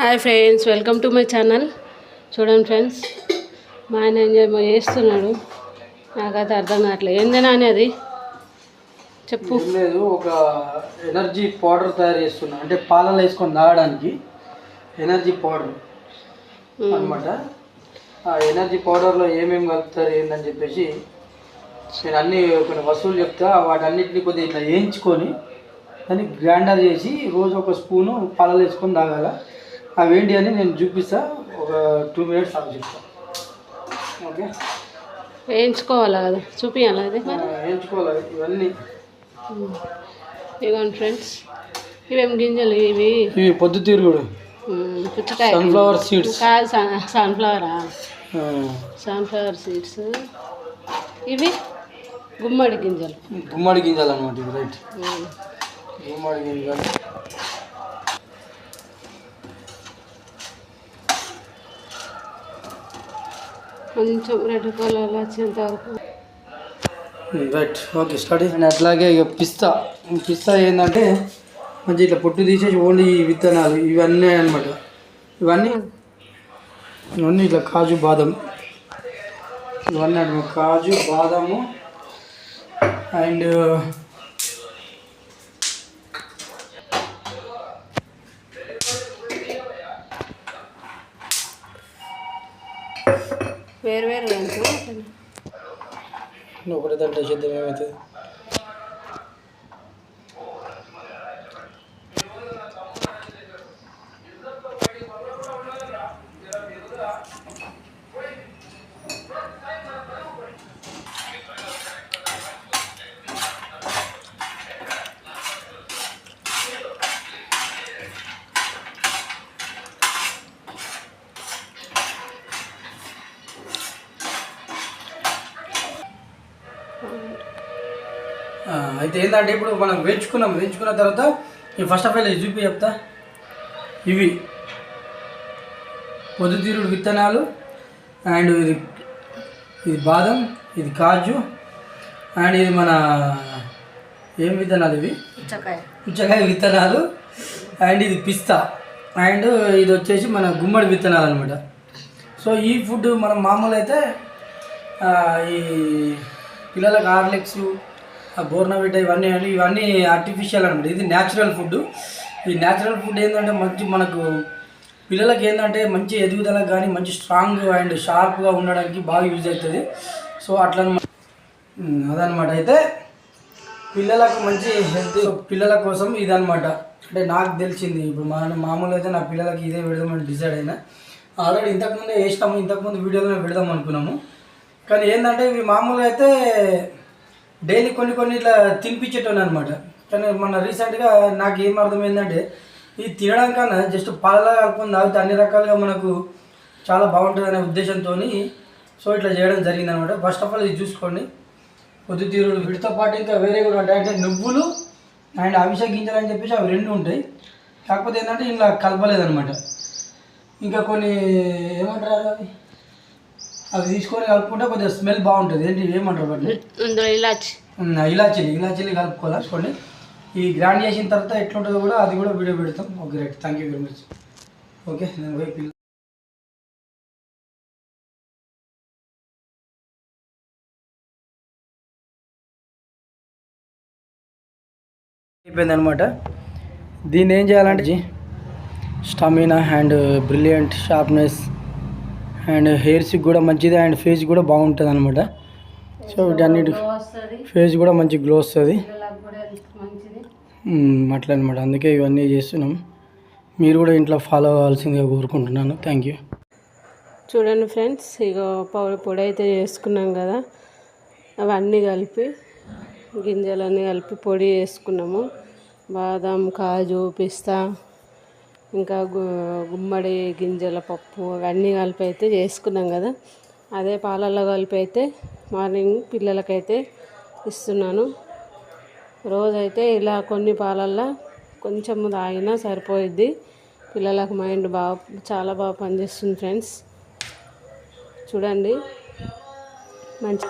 Hi friends, welcome to my channel. చూడండి friends, మా ఆయన ఎంజాయ్ చేస్తున్నాడు. నాకైతే అర్థం కావట్లేదు ఏందైనా అనేది చెప్పు. లేదు, ఒక ఎనర్జీ పౌడర్ తయారు చేస్తున్నా, అంటే పాలలో వేసుకొని తాగడానికి ఎనర్జీ పౌడర్ అనమాట. ఆ ఎనర్జీ పౌడర్లో ఏమేమి కలుపుతారు ఏందని చెప్పేసి నేను అన్ని కొన్ని వస్తువులు చెప్తా. వాటన్నిటిని కొద్దిగా ఇట్లా వేయించుకొని దాన్ని గ్రైండర్ చేసి రోజు ఒక స్పూను పాలలో వేసుకొని తాగాల. అవేంటి అని నేను చూపిస్తా. ఒక 2 minutes అవి చెప్తా. ఓకే, వేయించుకోవాలా కదా, చూపించాలా అది వేయించుకోవాలి ఇవన్నీ. ఇవ్వండి ఫ్రెండ్స్, ఇవేం గింజలు ఇవి పొద్దుతిరుగుడు, పుచ్చకాయ, సన్ఫ్లవర్ సీడ్స్. సన్ఫ్లవరా, సన్ఫ్లవర్ సీడ్స్. ఇవి గుమ్మడి గింజలు అనమాట. ఇది రైట్, గుమ్మడి గింజలు. కొంచెం రెడ్ కలర్ వచ్చేంత వరకు. Right, okay start. అండ్ అట్లాగే ఇక పిస్తా ఏంటంటే మంచి ఇట్లా పొట్టు తీసేసి ఓన్లీ ఈ విత్తనాలు ఇవన్నీ అనమాట. ఇవన్నీ ఇట్లా కాజు బాదం ఇవన్నీ అనమాట. కాజు బాదము అండ్ వేరు ఒకటి దాంట్లో చేద్దాం ఏమవుతుంది. అయితే ఏంటంటే ఇప్పుడు మనం వేయించుకున్న తర్వాత ఈ ఫస్ట్ ఆఫ్ ఆల్ ఇది చూపి చెప్తా. ఇవి పొద్దుతిరుగుడు విత్తనాలు అండ్ ఇది బాదం, ఇది కాజు అండ్ ఇది మన ఏం విత్తనాలు ఇవి పుచ్చకాయ విత్తనాలు అండ్ ఇది పిస్తా అండ్ ఇది వచ్చేసి మన గుమ్మడి విత్తనాలు అనమాట. సో ఈ ఫుడ్ మనం మామూలు అయితే ఈ పిల్లలకు హార్లిక్స్, బోర్నవిటా ఇవన్నీ ఆర్టిఫిషియల్ అనమాట. ఇది న్యాచురల్ ఫుడ్. ఈ న్యాచురల్ ఫుడ్ ఏంటంటే మంచి మనకు పిల్లలకి ఏంటంటే మంచి ఎదుగుదలకు కానీ మంచి స్ట్రాంగ్ అండ్ షార్ప్గా ఉండడానికి బాగా యూజ్ అవుతుంది. సో అట్లా అదనమాట. అయితే పిల్లలకు మంచి హెల్త్, పిల్లల కోసం ఇదనమాట. అంటే నాకు తెలిసింది. ఇప్పుడు మామూలుగా అయితే నా పిల్లలకి ఇదే పెడదామని డిసైడ్ అయినా. ఆల్రెడీ ఇంతకుముందే వేసినాము, ఇంతకుముందు వీడియోలో పెడదాం అనుకున్నాము. కానీ ఏంటంటే ఇవి మామూలుగా అయితే డైలీ కొన్ని ఇట్లా తినిపించేటోని అనమాట. కానీ మన రీసెంట్గా నాకు ఏం అర్థమైందంటే ఇది తినడం కన్నా జస్ట్ పాలలో కలుపుకొని తాగితే అన్ని రకాలుగా మనకు చాలా బాగుంటుంది అనే ఉద్దేశంతో సో ఇట్లా చేయడం జరిగింది అనమాట. ఫస్ట్ ఆఫ్ ఆల్ ఇది చూసుకోండి. పొద్దుతిరుగుడు వీటితో పాటు ఇంకా వేరే కూడా ఉంటాయి. అంటే నువ్వులు అండ్ అవిసె గింజలు అని చెప్పేసి అవి 2 ఉంటాయి. కాకపోతే ఏంటంటే ఇలా కలపలేదనమాట. ఇంకా కొన్ని ఏమంటారు అవి తీసుకొని కలుపుకుంటే కొద్దిగా స్మెల్ బాగుంటుంది. ఏంటి ఏమంటారు వాటిని? ఇలాచీలు కలుపుకోవాలి. ఈ గ్రైండ్ చేసిన తర్వాత ఎట్లుంటుందో కూడా అది కూడా వీడియో పెడతాం. Okay right, thank you very much. Okay, నేను పోయి అయిపోయింది అనమాట. దీన్ని ఏం చేయాలంటే stamina and brilliant sharpness and హెయిర్స్కి కూడా మంచిది అండ్ ఫేస్ కూడా బాగుంటుంది అనమాట. సో వీటన్నిటి ఫేస్ కూడా మంచి గ్లో వస్తుంది అట్లా అనమాట. అందుకే ఇవన్నీ చేస్తున్నాం. మీరు కూడా ఇంట్లో ఫాలో అవ్వాల్సిందిగా కోరుకుంటున్నాను. Thank you. చూడండి ఫ్రెండ్స్, ఇక పొడి అయితే చేసుకున్నాం కదా, అవన్నీ కలిపి గింజలన్నీ కలిపి పొడి చేసుకున్నాము. బాదం, కాజు, పిస్తా, ఇంకా గుమ్మడి గింజల పప్పు అవన్నీ కలిపి అయితే చేసుకున్నాం కదా. అదే పాలల్లో కలిపి అయితే మార్నింగ్ పిల్లలకైతే ఇస్తున్నాను. రోజైతే ఇలా కొన్ని పాలల్లో కొంచెం తాగినా సరిపోయిద్ది. పిల్లలకు మైండ్ చాలా బాగా పనిచేస్తుంది ఫ్రెండ్స్. చూడండి మంచి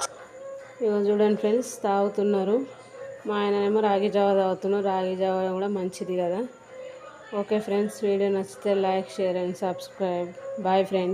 చూడండి ఫ్రెండ్స్, తాగుతున్నారు. మా ఆయనేమో రాగి జావ తాగుతున్నారు. రాగి జావ కూడా మంచిది కదా. ఓకే ఫ్రెండ్స్, వీడియో నచ్చితే like, share and subscribe. Bye friends.